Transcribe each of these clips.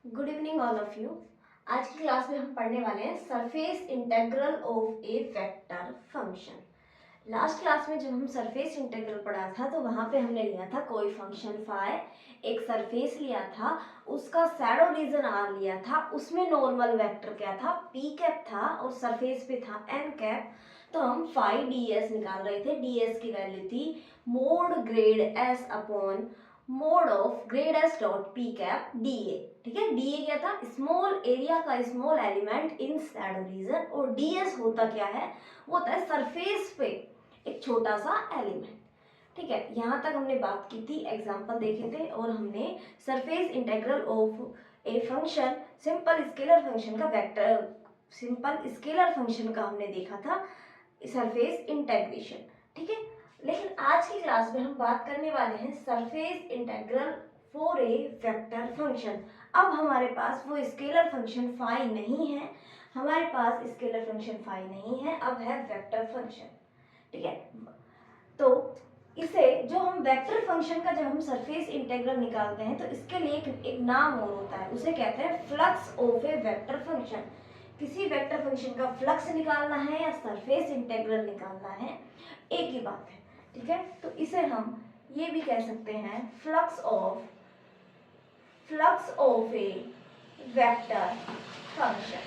Good evening all of you. आज की class में हम पढ़ने वाले हैं surface integral of A vector function. Last class में जब हम सरफेस इंटीग्रल पढ़ा था तो वहाँ पे हमने लिया था कोई फंक्शन फाई, एक सरफेस लिया था, उसका शैडो रीजन आर लिया था, उसमें नॉर्मल वेक्टर क्या था, पी कैप था और सरफेस पे था एन कैप। तो हम फाई डी एस निकाल रहे थे। डी एस की वैल्यू थी mode grade S upon mode of grade S dot P cap D A. ठीक है, डी ए क्या था, स्मॉल एरिया का small element in Shadow reason, और डी एस होता क्या है, वो होता है सरफेस पे एक छोटा सा एलिमेंट। ठीक है, यहाँ तक हमने बात की थी, एग्जांपल देखे थे और हमने surface integral of a function, simple scalar function का वेक्टर, सिंपल स्केलर फंक्शन का हमने देखा था सरफेस इंटीग्रेशन। ठीक है, लेकिन आज की क्लास में हम बात करने वाले हैं surface integral for a vector function. अब हमारे पास वो स्केलर फंक्शन फाई नहीं है, हमारे पास स्केलर फंक्शन फाई नहीं है, अब है वेक्टर फंक्शन। ठीक है, तो इसे जो हम वेक्टर फंक्शन का जब हम सरफेस इंटीग्रल निकालते हैं तो इसके लिए एक नाम और होता है, उसे कहते हैं flux of A vector function. किसी वेक्टर फंक्शन का फ्लक्स निकालना है या सरफेस इंटीग्रल निकालना है, एक ही बात है। ठीक है, तो इसे हम ये भी कह सकते हैं flux of A vector function,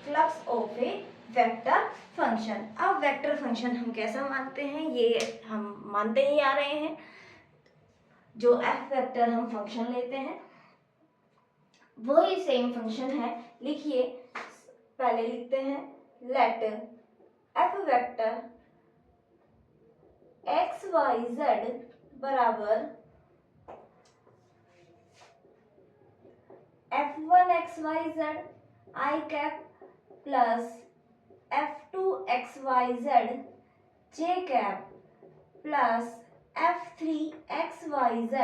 flux of A vector function. अब वेक्टर फंक्शन हम कैसा मानते हैं, ये हम मानते ही आ रहे हैं। जो एफ वेक्टर हम फंक्शन लेते हैं वही सेम फंक्शन है। लिखिए, पहले लिखते हैं let F vector X Y Z बराबर f1 xyz I cap plus f2 xyz j cap plus f3 xyz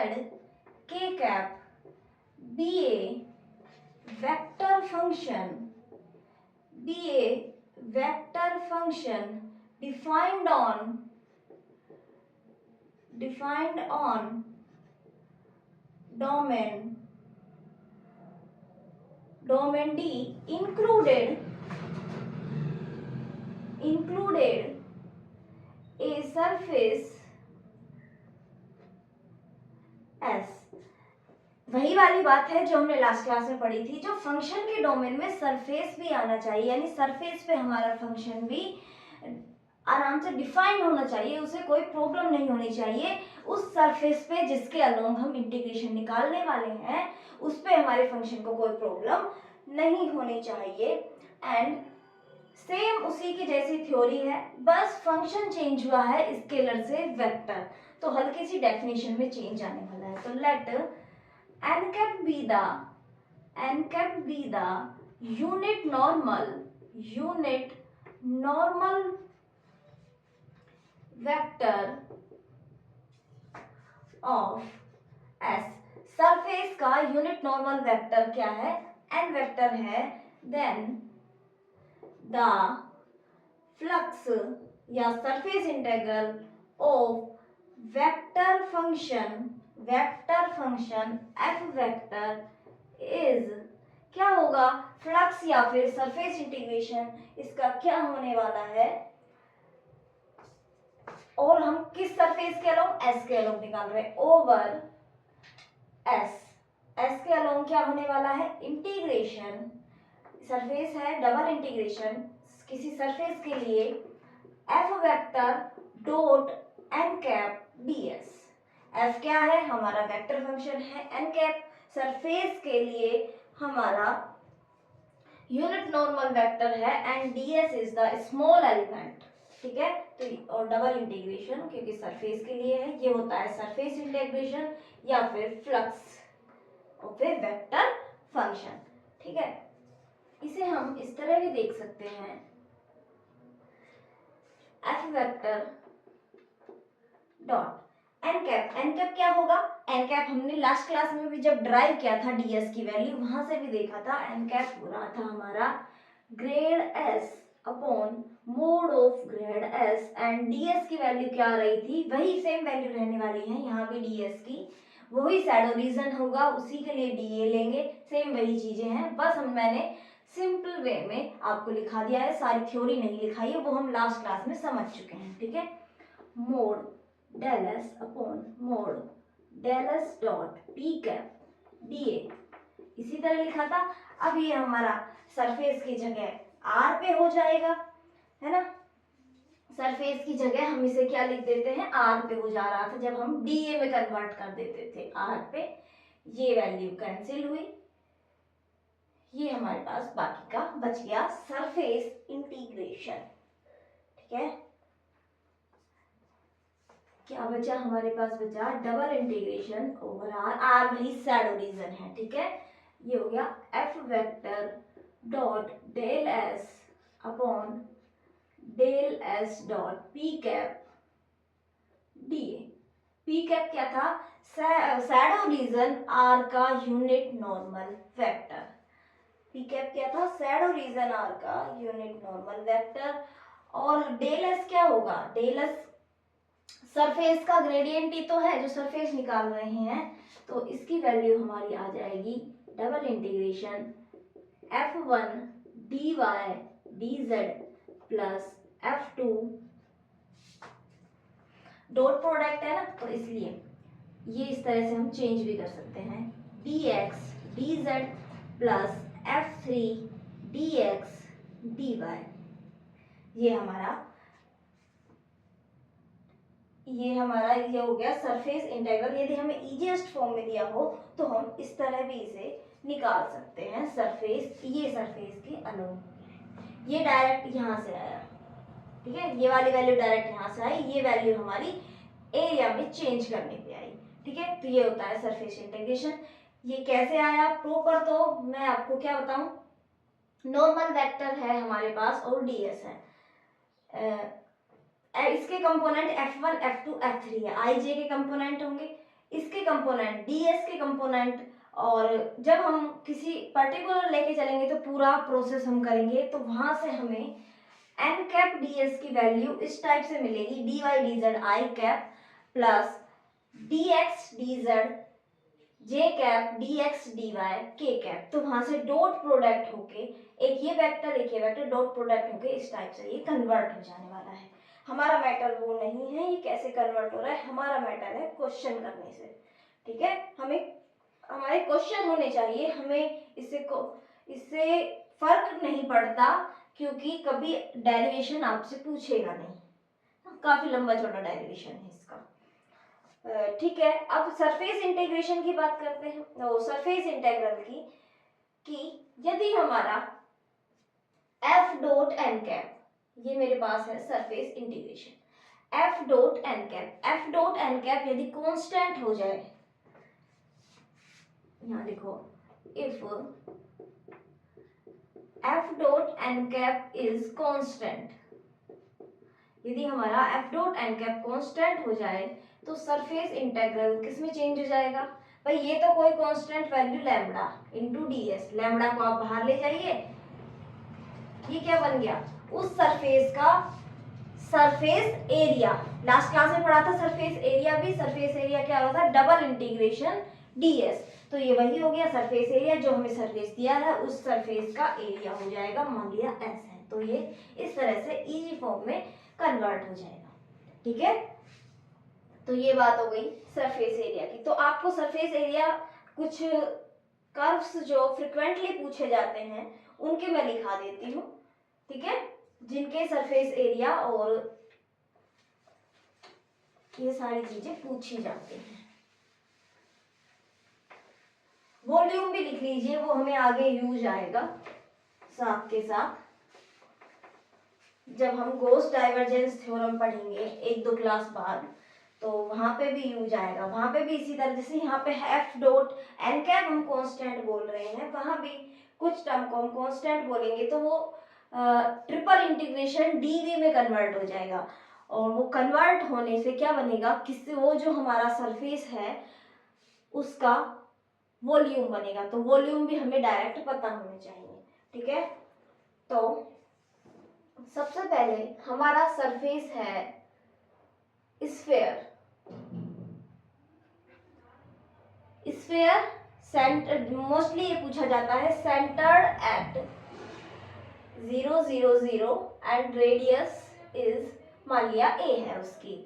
k cap be a vector function defined on domain D included a surface S। वही वाली बात है जो हमने last class में पढ़ी थी, जो फंक्शन के डोमेन में सरफेस भी आना चाहिए, यानी सरफेस पे हमारा फंक्शन भी आराम से डिफाइन होना चाहिए, उसे कोई प्रॉब्लम नहीं होनी चाहिए। उस सरफेस पे जिसके अलोंग हम इंटीग्रेशन निकालने वाले हैं उस पे हमारे फंक्शन को कोई प्रॉब्लम नहीं होनी चाहिए। एंड सेम उसी की जैसी थ्योरी है, बस फंक्शन चेंज हुआ है स्केलर से वेक्टर, तो हल्की सी डेफिनेशन में चेंज आने वाला है। तो लेट n cap be the unit normal vector of S। Surface का यूनिट नॉर्मल वेक्टर क्या है, n वेक्टर है। देन द फ्लक्स या surface integral of vector function f vector is, क्या होगा, फ्लक्स या फिर सरफेस इंटीग्रेशन इसका क्या होने वाला है, और हम किस सरफेस के अलोंग, एस के अलोंग निकाल रहे हैं, ओवर एस के अलोंग क्या होने वाला है, इंटीग्रेशन, सरफेस है, डबल इंटीग्रेशन किसी सरफेस के लिए F vector dot N cap ds। F क्या है, हमारा वेक्टर फंक्शन है, एन कैप सरफेस के लिए हमारा यूनिट नॉर्मल वेक्टर है, and ds is the small element. ठीक है, तो और डबल इंटीग्रेशन क्योंकि सरफेस के लिए है, ये होता है सरफेस इंटीग्रेशन या फिर flux of A vector function. ठीक है, इसे हम इस तरह भी देख सकते हैं, F vector dot N cap क्या होगा, एन कैप हमने लास्ट क्लास में भी जब ड्राइव किया था ds की वैल्यू, वहां से भी देखा था, एन कैप हो रहा था हमारा grade s upon mode of grade s, and ds की वैल्यू क्या आ रही थी, वही सेम वैल्यू रहने वाली है यहाँ भी ds की, वही शैडो रीजन होगा, उसी के लिए DA लेंगे, सेम वही चीजें हैं, बस मैंने सिंपल वे में आपको लिखा दिया है, सारी थ्योरी नहीं लिखाई है, वो हम लास्ट क्लास में समझ चुके हैं, ठीक है। Mod del S upon mod del S dot P cap DA इसी तरह लिखा था। अब ये हमारा सरफेस की जगह R पे हो जाएगा, है ना। सरफेस की जगह हम इसे क्या लिख देते हैं, R पे हो जा रहा था जब हम DA में कन्वर्ट कर देते थे R पे। ये वैल्यू कैंसिल हुई, ये हमारे पास बाकी का बच गया सरफेस इंटीग्रेशन, ठीक है। क्या बचा हमारे पास, बचा डबल इंटीग्रेशन ओवर R भाई शैडो रीजन है, ठीक है। ये हो गया F vector dot del S upon del S dot P cap DA। P cap क्या था, शैडो रीजन R का unit normal vector. P cap क्या था, शैडो रीजन R का यूनिट नॉर्मल वेक्टर। और डेल एस क्या होगा, डेल एस सरफेस का ग्रेडियंट ही तो है जो सरफेस निकाल रहे हैं, तो इसकी वैल्यू हमारी आ जाएगी double integration F1 dy dz plus F2 dot product है ना, तो इसलिए ये इस तरह से हम चेंज भी कर सकते हैं, dx dz plus F3 dx dy। ये हो गया सरफेस इंटीग्रल। यदि हमें इजीएस्ट फॉर्म में दिया हो तो हम इस तरह भी इसे निकाल सकते हैं, सरफेस, ये सरफेस के अलोंग, ये डायरेक्ट यहाँ से आया, ठीक है, ये वाली वैल्यू डायरेक्ट यहाँ से आई, ये वैल्यू हमारी एरिया में चेंज करने पे आई, ठीक है। तो ये होता है सरफेस इंटीग्रेशन। ये कैसे आया प्रॉपर, तो मैं आपको क्या बताऊं, नॉर्मल वेक्टर है हमारे पास और ds है, इसके कंपोनेंट F1 F2 F3 है, i j के कंपोनेंट होंगे, इसके कंपोनेंट ds के कंपोनेंट। और जब हम किसी पर्टिकुलर लेके चलेंगे तो पूरा प्रोसेस हम करेंगे, तो वहां से हमें n कैप ds की वैल्यू इस टाइप से मिलेगी, dy dz i cap plus dx dz j cap dx dy k cap. तो वहां से डॉट प्रोडक्ट होके एक ये वेक्टर डॉट प्रोडक्ट होके इस टाइप से ये कन्वर्ट हो जाने वाला है। हमारा मैटर वो नहीं है ये कैसे कन्वर्ट हो रहा है, हमारा मैटर है क्वेश्चन करने से, ठीक है। हमें हमारे क्वेश्चन होने चाहिए, हमें इससे फर्क नहीं पड़ता, क्योंकि कभी डेरिवेशन आपसे पूछेगा नहीं, काफी लंबा चौड़ा डेरिवेशन है इसका, ठीक है। अब सरफेस इंटीग्रेशन की बात करते हैं, सरफेस इंटीग्रल की, कि यदि हमारा F डॉट एन कैप, ये मेरे पास है surface integration, F dot N cap यदि कांस्टेंट हो जाए, यहाँ देखो, if F dot N cap is constant, यदि हमारा F dot N cap constant हो जाए तो सरफेस इंटीग्रल किस में चेंज हो जाएगा, भाई ये तो कोई constant value lambda into ds, lambda को आप बाहर ले जाइए, ये क्या बन गया, उस सरफेस का सरफेस एरिया। लास्ट क्लास में पढ़ा था सरफेस एरिया भी, सरफेस एरिया क्या होता है, डबल इंटीग्रेशन ds, तो ये वही हो गया सरफेस एरिया, जो हमें सरफेस दिया है उस सरफेस का एरिया हो जाएगा, मान लिया s है, तो ये इस तरह से इजी फॉर्म में कन्वर्ट हो जाएगा, ठीक है। तो ये बात हो गई सरफेस एरिया की। तो आपको सरफेस एरिया कुछ कर्व्स जो फ्रिक्वेंटली पूछे जाते हैं उनके मैं लिखा देती हूँ, ठीक है, जिनके सरफेस एरिया और ये सारी चीजें पूछी जाती हैं। वॉल्यूम भी लिख लीजिए, वो हमें आगे यूज आएगा साथ के साथ, जब हम गॉस डाइवर्जेंस थ्योरम पढ़ेंगे एक दो क्लास बाद, तो वहां पे भी यूज आएगा, वहां पे भी इसी तरह, जैसे यहाँ पे F डॉट एन कैप हम कांस्टेंट बोल रहे हैं, वहां भी कुछ टर्म को हम कांस्टेंट बोलेंगे तो वो ट्रिपल इंटीग्रेशन dv में कन्वर्ट हो जाएगा, और वो कन्वर्ट होने से क्या बनेगा, किससे, वो जो हमारा सरफेस है उसका वॉल्यूम बनेगा, तो वॉल्यूम भी हमें डायरेक्ट पता होना चाहिए, ठीक है। तो सबसे पहले हमारा सरफेस है स्फेयर, स्फीयर सेंटर, मोस्टली ये पूछा जाता है, centered at 0 0 0 and radius is, मान लिया ए है उसकी,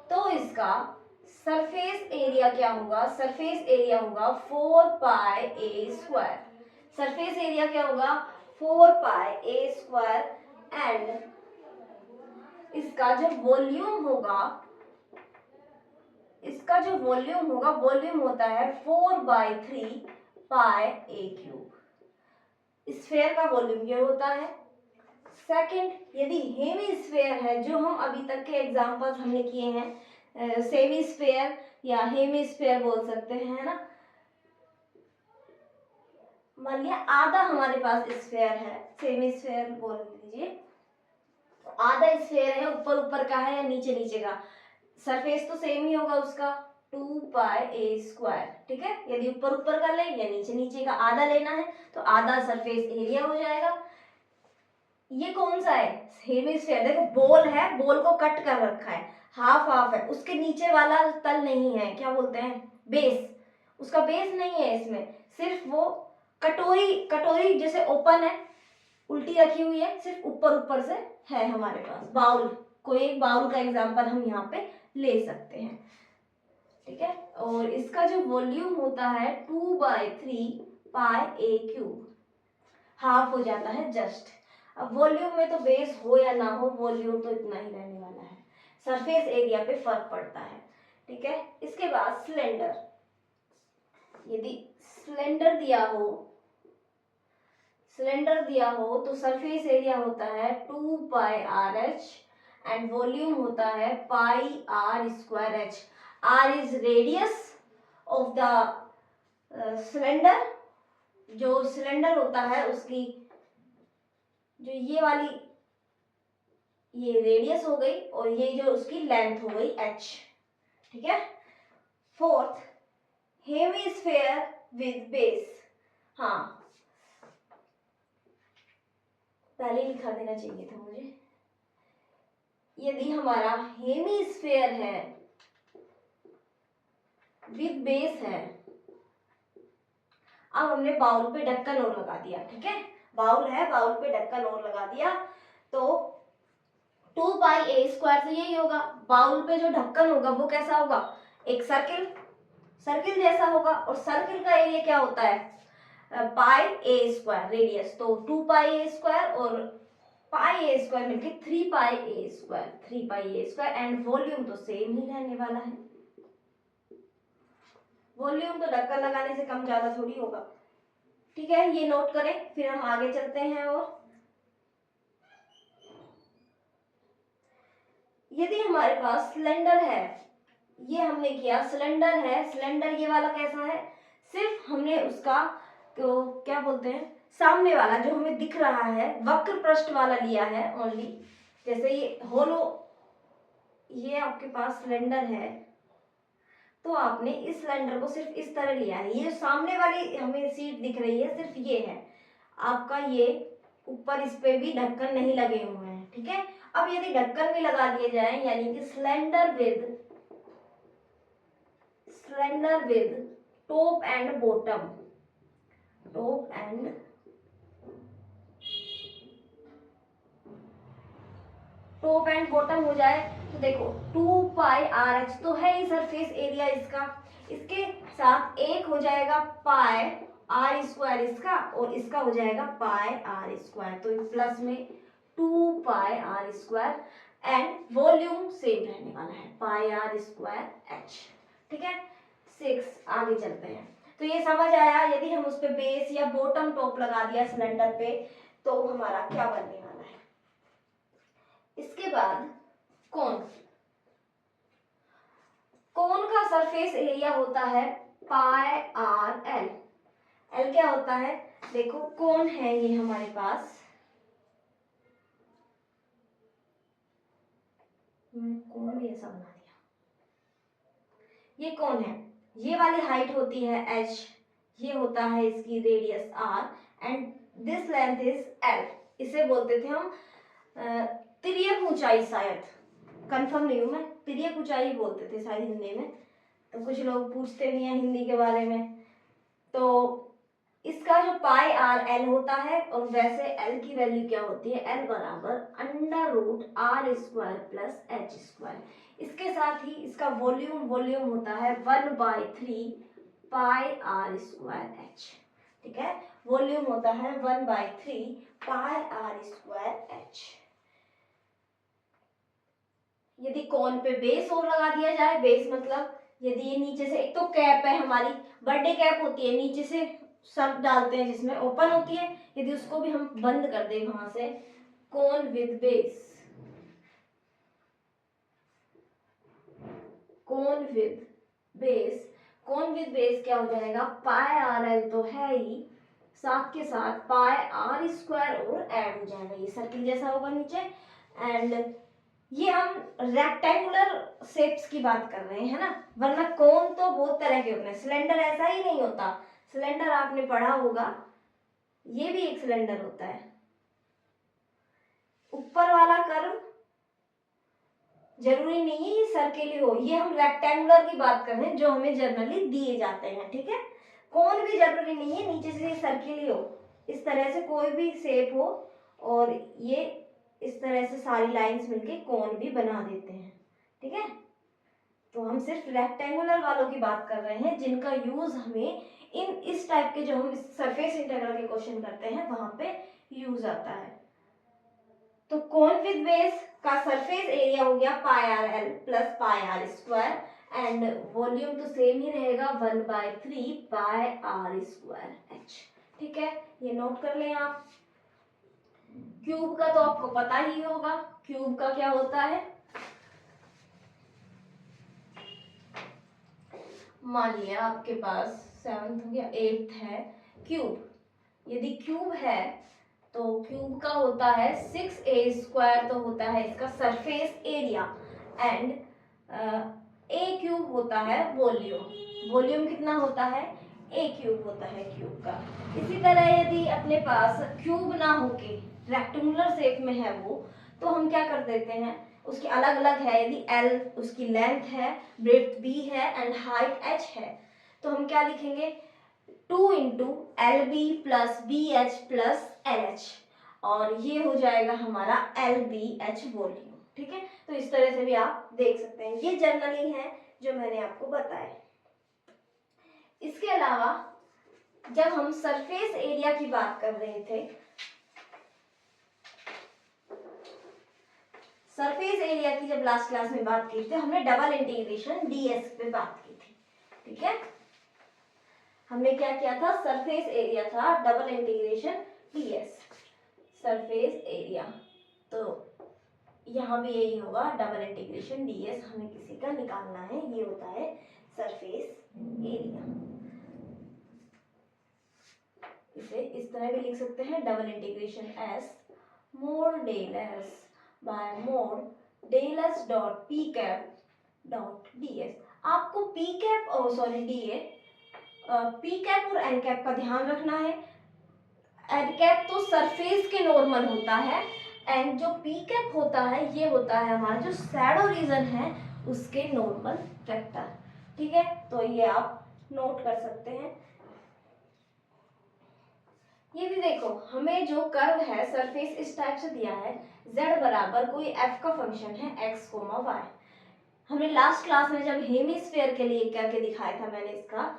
तो इसका सरफेस एरिया क्या होगा? सरफेस एरिया होगा 4 पाई ए स्क्वायर। सरफेस एरिया क्या होगा? 4 पाई ए स्क्वायर। एंड इसका जो वॉल्यूम होगा, वॉल्यूम होता है 4/3 पाई ए क्यूब। स्फीयर का वॉल्यूम ये होता है। सेकंड, यदि हेमी स्फीयर है, जो हम अभी तक के एग्जांपल्स हमने किए हैं, सेमी स्फीयर या हेमी स्फीयर बोल सकते हैं, है ना। मान लिया आधा हमारे पास स्फीयर है, सेमी स्फीयर बोल लीजिए, आधा स्फीयर है, ऊपर का है या नीचे नीचे का, सरफेस तो सेम ही होगा उसका, 2 पाई ए स्क्वायर। ठीक है, यदि ऊपर का ले या नीचे नीचे का, आधा लेना है तो आधा सरफेस एरिया हो जाएगा। ये कौन सा है? हेमिस्फीयर। देखो बॉल है, बॉल को कट कर रखा है, हाफ हाफ है, उसके नीचे वाला तल नहीं है, क्या बोलते हैं? बेस। उसका बेस नहीं है इसमें, सिर्फ वो कटोरी जैसे ओपन है, उल्टी रखी हुई है, सिर्फ ऊपर से है हमारे पास। बाउल, कोई एक बाउल का एग्जांपल हम यहाँ पे ले सकते हैं। ठीक है, और इसका जो वॉल्यूम होता है 2/3 पाई ए क्यूब, हाफ हो जाता है जस्ट। अब वॉल्यूम में तो बेस हो या ना हो, वॉल्यूम तो इतना ही रहने वाला है, सरफेस एरिया पे फर्क पड़ता है। ठीक है, इसके बाद सिलेंडर। यदि सिलेंडर दिया हो तो सरफेस एरिया होता है 2 pi r h and volume होता है pi r square h. R is radius of the cylinder, जो सिलेंडर होता है उसकी जो ये वाली, ये रेडियस हो गई, और ये जो उसकी लेंथ हो गई h। ठीक है। Fourth, hemisphere with base. हाँ, पहले लिखा देना चाहिए था मुझे। यदि हमारा हेमिस्फीयर है विद बेस है, अब हमने बाउल पे ढक्कन और लगा दिया। ठीक है, बाउल है, बाउल पे ढक्कन और लगा दिया, तो 2 पाई ए स्क्वायर से यही होगा। बाउल पे जो ढक्कन होगा वो कैसा होगा? एक सर्किल जैसा होगा, और सर्किल का एरिया क्या होता है? पाई ए स्क्वायर रेडियस, तो 2 पाई ए स्क्वायर और पाई ए स्क्वायर मिलके 3 पाई ए स्क्वायर, एंड वॉल्यूम तो सेम ही रहने वाला है। वॉल्यूम तो ढक्कन लगाने से कम ज्यादा थोड़ी होगा। ठीक है, ये नोट करें, फिर हम आगे चलते हैं। और यदि हमारे पास सिलेंडर है, ये हमने किया, सिलेंडर है, सिलेंडर ये वाला कैसा है? सिर्फ हमने उसका तो क्या बोलते हैं, सामने वाला जो हमें दिख रहा है वक्र पृष्ठ वाला लिया है ओनली। जैसे ये होलो, ये आपके पास सिलेंडर है, तो आपने इस सिलेंडर को सिर्फ इस तरह लिया है। ये जो सामने वाली हमें सीट दिख रही है, सिर्फ ये है आपका, ये ऊपर इस पे भी ढक्कन नहीं लगे हुए हैं। ठीक है, अब यदि ढक्कन भी लगा दिए जाए, यानी कि cylinder with top and bottom, हो जाए, तो देखो 2 पाई आर एच तो है ही सरफेस एरिया इसका, इसके साथ एक हो जाएगा पाई आर स्क्वायर इसका, और इसका हो जाएगा पाई आर स्क्वायर, तो प्लस में 2 pi r square, and volume same रहने वाला है पाई आर स्क्वायर एच। ठीक है, 6 आगे चलते हैं। तो ये समझ आया, यदि हम उस पे बेस या बॉटम टॉप लगा दिया सिलेंडर पे, तो हमारा क्या बनने वाला है। इसके बाद कोन का सरफेस एरिया होता है पाई आर एल। एल क्या होता है? देखो कोन है ये हमारे पास, कोन भी ऐसा बना दिया, ये कोन है, ये वाली हाइट होती है h, ये होता है इसकी radius r, and this length is l। इसे बोलते थे हम तिर्यक ऊंचाई, शायद कंफर्म नहीं हूं मैं, तिर्यक ऊंचाई बोलते थे शायद हिंदी में, तो कुछ लोग पूछते भी हैं हिंदी के बारे में, तो इसका जो पाई आर एल होता है, और वैसे एल की वैल्यू क्या होती है, एल बराबर under root R square plus H square. इसके साथ ही इसका वॉल्यूम होता है 1/3 पाई आर स्क्वायर एच। ठीक है, वॉल्यूम होता है 1/3 पाई आर स्क्वायर एच। यदि कोन पे बेस और लगा दिया जाए, बेस मतलब यदि ये नीचे से, एक तो कैप है हमारी, बर्थडे कैप होती है, नीचे से सब डालते हैं जिसमें ओपन होती है, यदि उसको भी हम बंद कर दें वहां से, cone with base, cone with base, cone with base क्या हो जाएगा, पाई आर एल तो है ही, साथ के साथ पाई आर स्क्वायर और ऐड हो जाएगा, ये सर्किल जैसा होगा नीचे। एंड ये हम रेक्टेंगुलर शेप्स की बात कर रहे हैं, है ना, वरना कोन तो बहुत तरह के होते हैं, सिलेंडर ऐसा ही नहीं होता। सिलेंडर आपने पढ़ा होगा, ये भी एक सिलेंडर होता है। ऊपर वाला कर्व जरूरी नहीं है ये सर्किल ही हो, ये हम रेक्टेंगुलर की बात कर रहे हैं जो हमें जनरली दिए जाते हैं। ठीक है, कोन भी जरूरी नहीं है नीचे से सर्किल ही हो, इस तरह से कोई भी शेप हो, और ये इस तरह से सारी लाइंस मिलके कोन भी बना देते हैं। ठीक है, तो हम सिर्फ रेक्टेंगुलर वालों की बात कर रहे हैं जिनका यूज हमें इस टाइप के, जो हम सरफेस इंटीग्रल के क्वेश्चन करते हैं वहां पे यूज आता है। तो कोन विद बेस का सरफेस एरिया हो गया pi r l plus pi r square, and volume तो सेम ही रहेगा 1/3 पाई आर स्क्वायर एच। ठीक है, ये नोट कर लें आप। क्यूब का तो आपको पता ही होगा, क्यूब का क्या होता है, मान लिया आपके पास 7th हो गया, 8th है क्यूब। यदि क्यूब है तो क्यूब का होता है 6a² तो होता है इसका surface area, and A cube होता है वॉल्यूम। वॉल्यूम कितना होता है, ए क्यूब होता है क्यूब का। इसी तरह यदि अपने पास क्यूब ना होके रेक्टेंगुलर शेप में है वो, तो हम क्या कर देते हैं, उसकी अलग अलग है, यदि एल उसकी लेंथ है, ब्रेड्थ बी है एंड हाइट एच है, तो हम क्या लिखेंगे, 2 into L B plus B H plus L H, और ये हो जाएगा हमारा एल बी एच वॉल्यूम। ठीक है, तो इस तरह से भी आप देख सकते हैं, ये जनरली है जो मैंने आपको बताया। इसके अलावा जब हम सरफेस एरिया की बात कर रहे थे, सरफेस एरिया की जब लास्ट क्लास में बात की थी, हमने डबल इंटीग्रेशन डीएस पे बात की थी। ठीक है, हमने क्या किया था, सरफेस एरिया था double integration DS, surface area, तो यहाँ भी यही होगा डबल इंटीग्रेशन डीएस, हमें किसी का निकालना है, ये होता है सरफेस एरिया। इसे इस तरह भी लिख सकते हैं, double integration S mod del S by mod del S dot P cap dot DS. आपको पी कैप और सॉरी डीए, पी कैप और एन कैप का ध्यान रखना है। एन कैप तो सरफेस के नॉर्मल होता है, एंड जो पी कैप होता है ये होता है हमारा जो शैडो रीजन है उसके नॉर्मल वेक्टर। ठीक है, तो ये आप नोट कर सकते हैं। ये भी देखो, हमें जो कर्व है सरफेस इस टाइप से दिया है, z बराबर कोई f का फंक्शन है x, y। हमने लास्ट क्लास में जब हेमिस्फीयर के लिए करके दिखाया था, मैंने इसका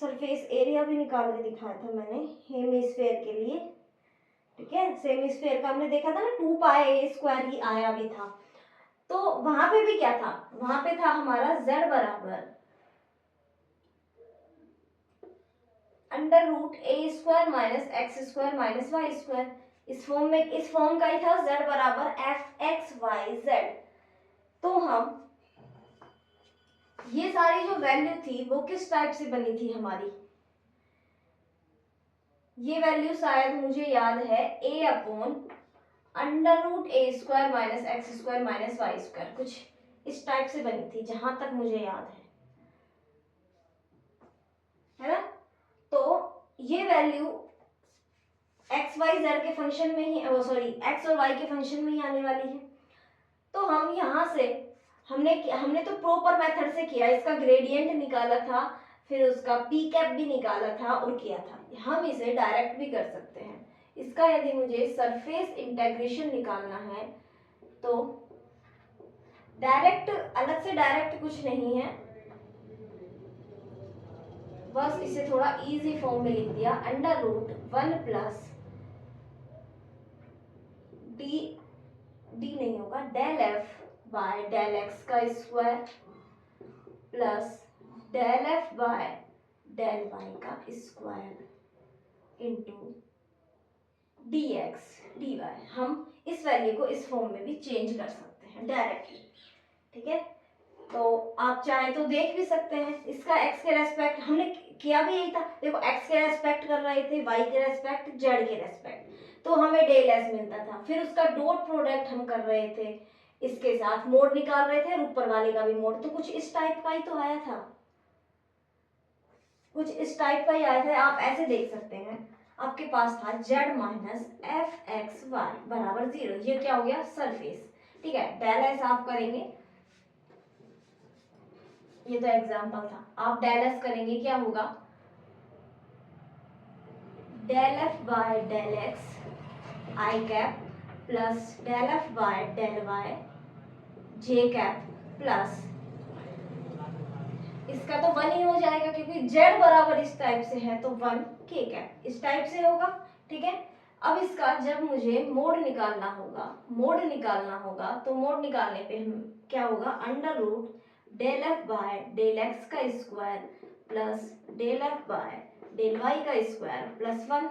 सरफेस एरिया भी निकाल के दिखाया था मैंने हेमिस्फीयर के लिए। ठीक है, हेमिस्फीयर का हमने देखा था ना, 2πa² ही आया भी था, तो वहां पे भी क्या था, वहां पे था हमारा z बराबर √a² minus x² minus y²। इस फॉर्म का ही था, z बराबर fxyz। तो हम ये सारी जो वैल्यू थी वो किस टाइप से बनी थी हमारी, ये वैल्यू शायद मुझे याद है a/√a² minus x² minus y², कुछ इस टाइप से बनी थी जहां तक मुझे याद है ना। तो ये वैल्यू एक्स वाई जेड के फंक्शन में ही, सॉरी एक्स और वाई के फंक्शन में ही आने वाली है। तो हम यहाँ से हमने तो प्रॉपर मेथड से किया, इसका ग्रेडियंट निकाला था, फिर उसका पी कैप भी निकाला था और किया था। हम इसे डायरेक्ट भी कर सकते हैं। इसका यदि मुझे सरफेस इंटीग्रेशन निकालना है तो डायरेक्ट, अलग से डायरेक्ट कुछ नहीं है, बस इसे थोड़ा इजी फॉर्म में लिख दिया, under root 1 plus d, d नहीं होगा, del F by del x का square plus del F by del y का square into d x d y. हम इस वैल्यू को इस फॉर्म में भी चेंज कर सकते हैं डायरेक्टली, ठीक है। तो आप चाहे तो देख भी सकते हैं, इसका एक्स के रेस्पेक्ट हमने किया भी यही था। देखो एक्स के रेस्पेक्ट कर रहे थे, वाई के रेस्पेक्ट, जेड के रेस्पेक्ट, तो हमें डेल एस मिलता था। फिर उसका डॉट प्रोडक्ट हम कर रहे थे, इसके साथ मोड निकाल रहे थे और ऊपर वाले का भी मोड, तो कुछ इस टाइप का ही तो आया था, कुछ इस टाइप का ही आया था। आप ऐसे देख सकते हैं, आपके पास था z minus F X Y बराबर 0, ये क्या हो गया सरफेस, ठीक है। डेल एस आप करेंगे, ये तो एग्जांपल था, आप डेल एस करेंगे क्या होगा, del F by del X I cap plus del F by del Y J cap plus, इसका तो 1 ही हो जाएगा क्योंकि z बराबर इस टाइप से है तो 1 k कैप इस टाइप से होगा, ठीक है। अब इसका जब मुझे मोड निकालना होगा, मोड निकालना होगा तो मोड निकालने पे हम क्या होगा, under root del F by del x का square plus del F by del y का स्क्वायर प्लस 1,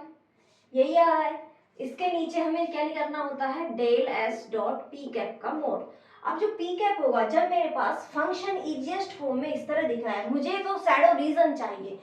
यही आ रहा है। इसके नीचे हमें क्या करना होता है, del S dot P cap का मोड। अब जो पी कैप होगा, जब मेरे पास फंक्शन इजिएस्ट फॉर्म में इस तरह दिख रहा है, मुझे तो शैडो रीजन चाहिए,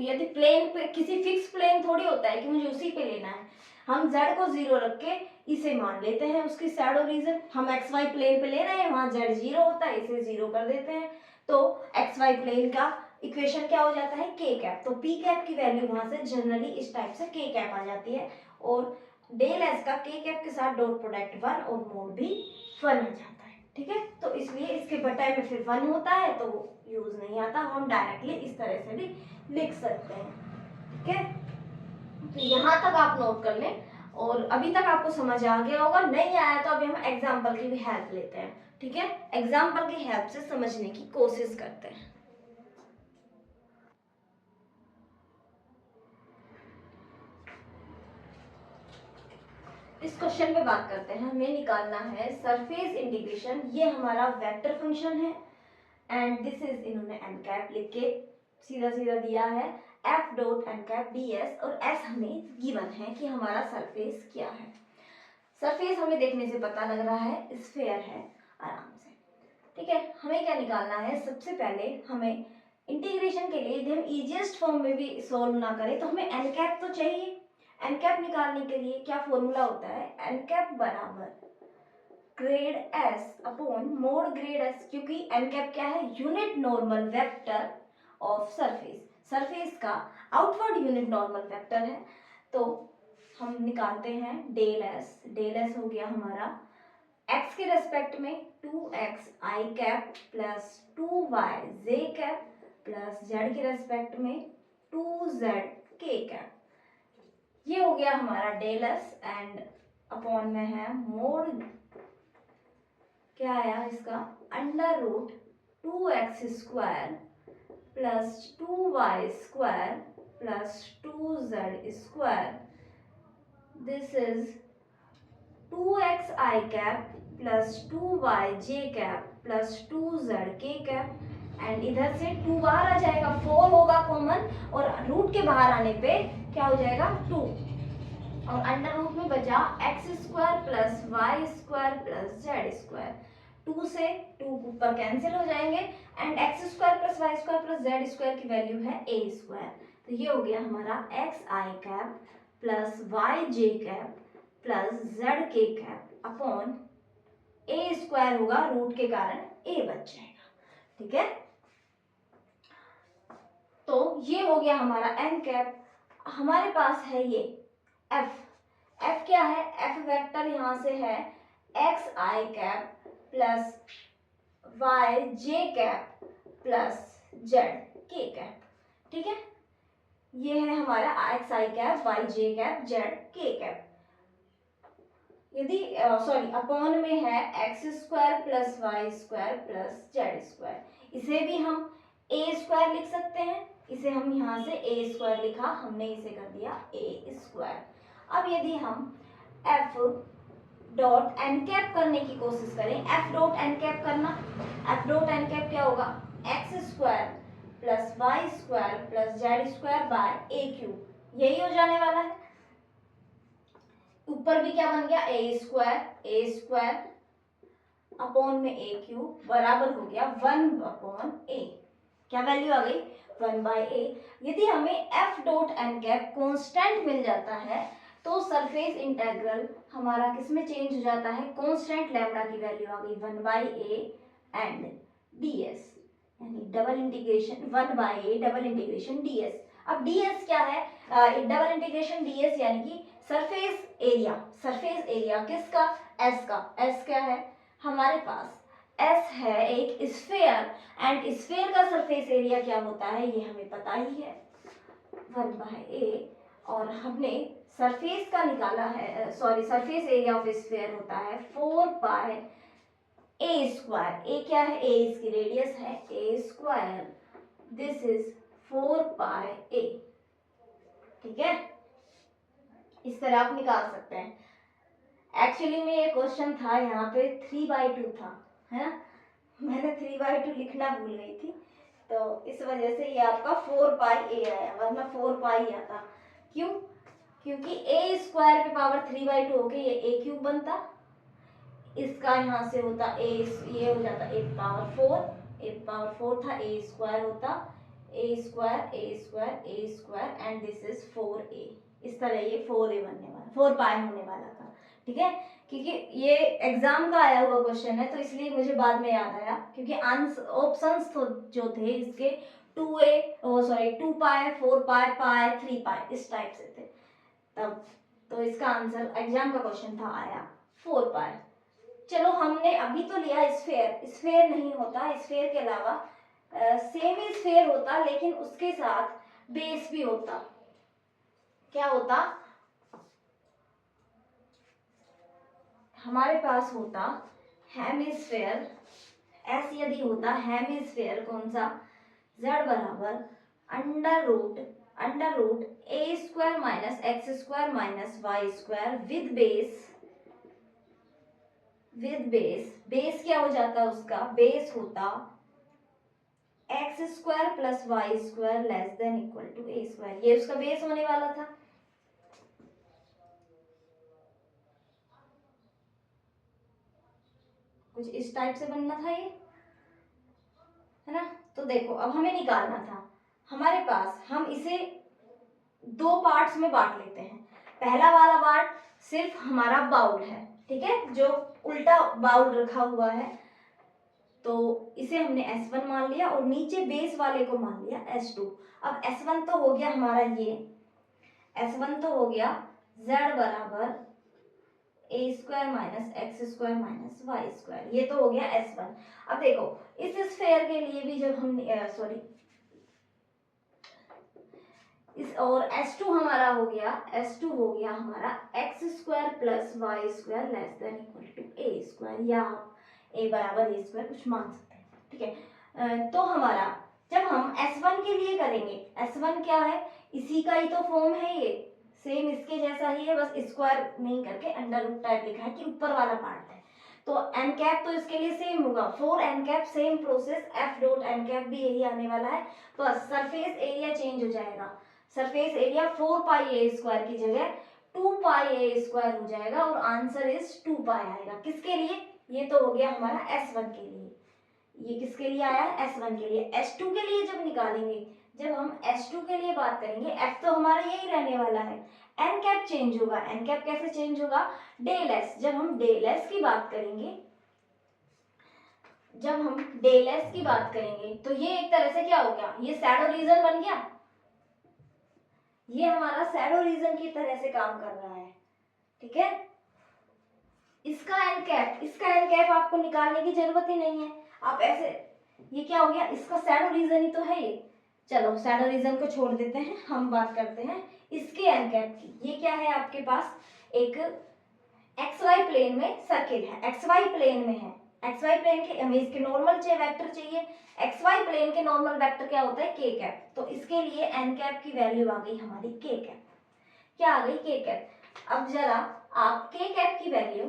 यदि प्लेन पे किसी फिक्स प्लेन थोड़ी होता है कि मुझे उसी पे लेना है। हम z को 0 रख के इसे मान लेते हैं उसकी शैडो रीजन, हम एक्स वाई प्लेन पे ले रहे हैं, वहां z 0 होता है, इसे 0 कर देते हैं, तो एक्स वाई प्लेन का इक्वेशन क्या हो जाता है, के कैप। तो पी कैप की वैल्यू वहां से जनरली इस टाइप से के कैप आ जाती है, और डेल एस का के कैप के साथ डॉट प्रोडक्ट 1 और मोड भी 1 आ जाता है, ठीक है। तो इसलिए इसके बटाई में फिर 1 होता है तो यूज नहीं आता, हम डायरेक्टली इस तरह से भी लिख सकते हैं, ठीक है। तो यहाँ तक आप नोट कर लें, और अभी तक आपको समझ आ गया होगा, नहीं आया तो अभी हम एग्जाम्पल की भी हेल्प लेते हैं, ठीक है। एग्जाम्पल की हेल्प से समझने की कोशिश करते हैं। इस क्वेश्चन पे बात करते हैं, हमें निकालना है सरफेस इंटीग्रेशन, ये हमारा वेक्टर फंक्शन है, एंड दिस इज, इन्होंने एन कैप लिख के सीधा सीधा दिया है, F dot N cap D S, और एस हमें गिवन है कि हमारा सरफेस क्या है। सरफेस हमें देखने से पता लग रहा है स्फेयर है आराम से, ठीक है। हमें क्या निकालना है, सबसे पहले हमें इंटीग्रेशन के लिए, यदि हम इजिएस्ट फॉर्म में भी सॉल्व ना करें तो हमें एन कैप तो चाहिए। एन कैप निकालने के लिए क्या फॉर्मूला होता है, एन कैप बराबर grade S upon mode grade S, क्योंकि एन कैप क्या है, unit normal vector of surface, surface का आउटवर्ड यूनिट नॉर्मल वेक्टर है। तो हम निकालते हैं डेल एस, डेल एस हो गया हमारा x के रेस्पेक्ट में 2x I cap plus 2y J cap plus z के रेस्पेक्ट में 2z के कैप, ये हो गया हमारा डेल एस, एंड अपॉन में है मोड, क्या आया इसका, under root 2x square plus 2y square plus 2z square, this is 2x I cap plus 2y J cap plus 2z K cap, and इधर से 2 बाहर आ जाएगा, 4 होगा कॉमन, और रूट के बाहर आने पे क्या हो जाएगा 2, और अंडर रूट में बचा X square plus Y square plus Z square, 2 से 2 ऊपर कैंसिल हो जाएंगे, and X square plus Y square plus Z square की वैल्यू है ए स्क्वायर, तो ये हो गया हमारा X I cap plus Y J cap plus Z K cap upon A square होगा, रूट के कारण ए बच जाएगा, ठीक है। तो ये हो गया हमारा एन कैप। हमारे पास है ये एफ, एफ क्या है, एफ वेक्टर यहां से है X I cap plus Y J cap plus Z K cap, ठीक है, ये है हमारा X I cap, Y J cap, Z K cap. यदि सॉरी अपॉन में है X square plus Y square plus Z square, इसे भी हम ए स्क्वायर लिख सकते हैं। इसे हम यहाँ से ए स्क्वायर लिखा, हमने इसे कर दिया ए स्क्वायर। अब यदि हम एफ डॉट एन कैप करने की कोशिश करें, एफ डॉट एन कैप करना, एफ डॉट एन कैप क्या होगा, X square plus Y square plus Z square by A cube, यही हो जाने वाला है। ऊपर भी क्या बन गया, ए स्क्वायर अपॉन में ए क्यूब बराबर हो गया 1 अपॉन ए, क्या वैल्यू आ गई 1 बाय ए। यदि हमें f dot N cap constant मिल जाता है तो सरफेस इंटेग्रल हमारा किस में चेंज हो जाता है, कॉन्स्टेंट लैम्डा की वैल्यू आ गई 1 by a and d s, यानी double integration 1 by a double integration d s. अब डी एस क्या है, डबल इंटीग्रेशन डी एस यानी कि सरफेस एरिया, सरफेस एरिया किसका, एस का। एस क्या है हमारे पास, एस है एक स्फेयर एंड स्फेयर का सरफेस एरिया क्या होता है ये हमें पता ही है 1 बाय ए, और हमने सरफेस का निकाला है, sorry surface area of sphere होता है 4 पाई ए स्क्वायर। ए क्या है, ए इसकी रेडियस है, ए स्क्वायर, दिस इज 4 पाई ए। ठीक है, इस तरह आप निकाल सकते हैं। एक्चुअली में ये क्वेश्चन था यहाँ पे 3/2 था, है ना, मैंने 3/2 लिखना भूल गई थी, तो इस वजह से ये आपका 4 पाई ए आया, वरना 4 पाई आता। क्यों, क्योंकि ए स्क्वायर पे पावर 3/2 होके ये ए क्यूब बनता, इसका यहाँ से होता ए, ये हो जाता ए पावर 4, ए पावर 4 था, ए स्क्वायर होता, a square a square a square and this is 4a। इस तरह ये 4a बनने वाला, 4 पाई होने वाला था। ठीक है, क्योंकि ये एग्जाम का आया हुआ क्वेश्चन है तो इसलिए मुझे बाद में याद आया, क्योंकि ऑप्शंस तो जो थे इसके 2a, सॉरी 2 पाई 4 पाई पाई 3 पाई इस टाइप से थे तब, तो इसका आंसर एग्जाम का क्वेश्चन था आया 4 पाई। चलो हमने अभी तो लिया स्फेयर, स्फेयर नहीं होता, स्फेयर के अलावा सेमी स्फेयर होता, लेकिन उसके साथ बेस भी होता। क्या होता, हमारे पास होता हेमिस्फेयर, ऐसे यदि होता हेमिस्फेयर कौन सा, z बराबर under root A square minus x square minus Y square with base, base क्या हो जाता उसका, बेस होता X square plus Y square less than equal to A square, ये उसका बेस होने वाला था। कुछ इस टाइप से बनना था ये, है ना। तो देखो अब हमें निकालना था, हमारे पास हम इसे 2 पार्ट्स में बांट लेते हैं। पहला वाला पार्ट सिर्फ हमारा बाउल है, ठीक है, जो उल्टा बाउल रखा हुआ है, तो इसे हमने S1 मान लिया और नीचे बेस वाले को मान लिया S2। अब S1 तो हो गया हमारा, ये S1 तो हो गया Z बराबर a square minus x square minus Y square, ये तो हो गया S1। अब देखो इस स्फेयर के लिए भी जब हम सॉरी इस, और S2 हमारा हो गया, S2 हो गया हमारा X square plus Y square less than equal to A square, या ए बराबर ए स्क्वायर कुछ मान सकते हैं। ठीक है, तो हमारा जब हम S1 के लिए करेंगे, S1 क्या है, इसी का ही तो फॉर्म है, ये सेम इसके जैसा ही है, बस स्क्वायर नहीं करके अंडर रूट टाइप लिखा है कि ऊपर वाला पार्ट है। तो एन कैप तो इसके लिए सेम होगा, for N cap same process, F dot N cap भी यही आने वाला है, बस सरफेस एरिया चेंज हो जाएगा। सरफेस एरिया 4 पाई ए स्क्वायर की जगह 2 पाई ए स्क्वायर हो जाएगा और आंसर इज 2 पाई आएगा। किसके लिए, ये तो हो गया हमारा S1 के लिए, ये किसके लिए आया है, S1 के लिए। S2 के लिए जब निकालेंगे, जब हम S2 के लिए बात करेंगे, F तो हमारा यही रहने वाला है, एन कैप चेंज होगा। एन कैप कैसे चेंज होगा, डेल एस, जब हम डेल एस की बात करेंगे, जब हम डेल एस की बात करेंगे तो ये एक तरह से क्या हो गया, ये शैडो रीजन बन गया, ये हमारा शैडो रीजन की तरह से काम कर रहा है। ठीक है, इसका एन कैप, इसका एन कैप आपको निकालने की जरूरत ही नहीं है, आप ऐसे, ये क्या हो गया, इसका शैडो रीजन ही तो है ये, चलो शैडो रीजन को छोड़ देते हैं, हम बात करते हैं इसके एन कैप की। ये क्या है आपके पास, एक एक्स वाई प्लेन में सर्किल है, एक्स वाई प्लेन में है, एक्स वाई प्लेन के हमें इसके नॉर्मल वेक्टर चाहिए। एक्स वाई प्लेन के नॉर्मल वेक्टर क्या होता है, के कैप। तो इसके लिए एन कैप की वैल्यू आ गई हमारी के कैप। क्या आ गई, के कैप। अब जरा आप के कैप की वैल्यू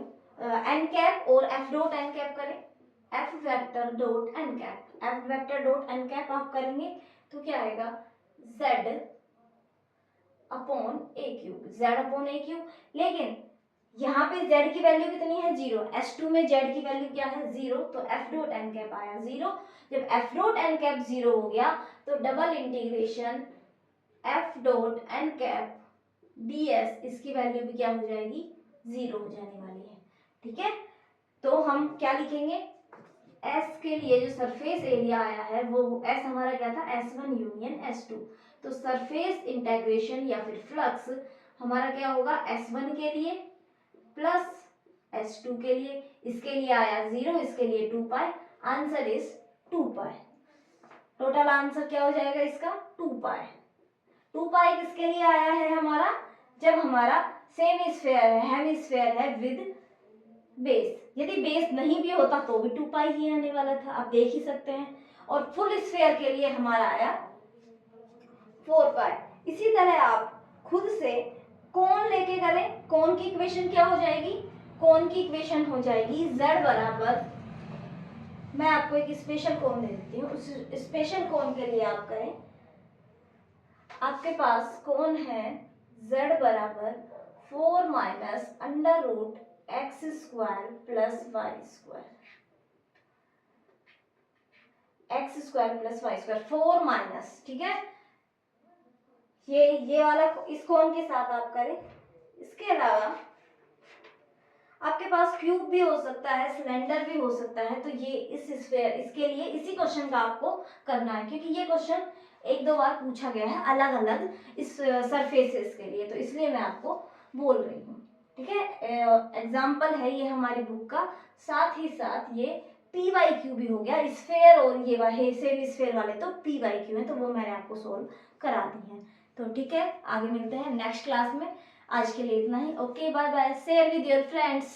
एन कैप और एफ डॉट एन कैप करें, F vector dot N cap, F vector dot N cap आप करेंगे तो क्या आएगा, Z upon A cube, Z upon A cube. लेकिन यहाँ पे z की वैल्यू कितनी है, 0। S2 में z की वैल्यू क्या है, 0। तो f डॉट एन कैप आया 0। जब f डॉट एन कैप 0 हो गया तो double integration f dot N cap ds, इसकी वैल्यू भी क्या हो जाएगी, 0 हो जाने वाली है। ठीक है, तो हम क्या लिखेंगे, S के लिए जो सरफेस एरिया आया है वो S हमारा क्या था, S1 यूनियन S2। तो सरफेस इंटेग्रेशन या फिर फ्लक्स हमारा क्या होगा, S1 के लिए प्लस S2 के लिए, इसके लिए आया 0, इसके लिए 2 pi, answer is 2 pi. Total answer क्या हो जाएगा इसका, 2 पाई। 2 पाई किसके लिए आया है हमारा, जब हमारा सेम स्फेयर है, हेमिस्फेयर है विद बेस। यदि बेस नहीं भी होता तो भी 2 पाई ही आने वाला था, आप देख ही सकते हैं। और फुल स्फेयर के लिए हमारा आया 4 पाई। इसी तरह आप खुद से कोण लेके करें, कोण की इक्वेशन क्या हो जाएगी, कोण की इक्वेशन हो जाएगी z बराबर, मैं आपको एक स्पेशल कोण दे देती हूँ, उस स्पेशल कोण के लिए आप करें, आपके पास कोण है z बराबर 4 minus under root X square plus Y square, X square plus Y square, 4 minus, ठीक है। ये वाला इस कोण के साथ आप करें। इसके अलावा आपके पास क्यूब भी हो सकता है, सिलेंडर भी हो सकता है। तो ये इस स्फीयर, इसके लिए इसी क्वेश्चन का आपको करना है, क्योंकि ये क्वेश्चन एक दो बार पूछा गया है अलग अलग इस सरफेसेस के लिए, तो इसलिए मैं आपको बोल रही हूँ। ठीक है, एग्जाम्पल है ये हमारी बुक का, साथ ही साथ ये पी वाई क्यू भी हो गया, स्फेयर और ये सेम स्फेयर वाले तो पी वाई क्यू है, तो वो मैंने आपको सोल्व करा दी है। तो ठीक है, आगे मिलते हैं नेक्स्ट क्लास में। आज के लिए इतना ही। Okay, bye bye, share with your friends.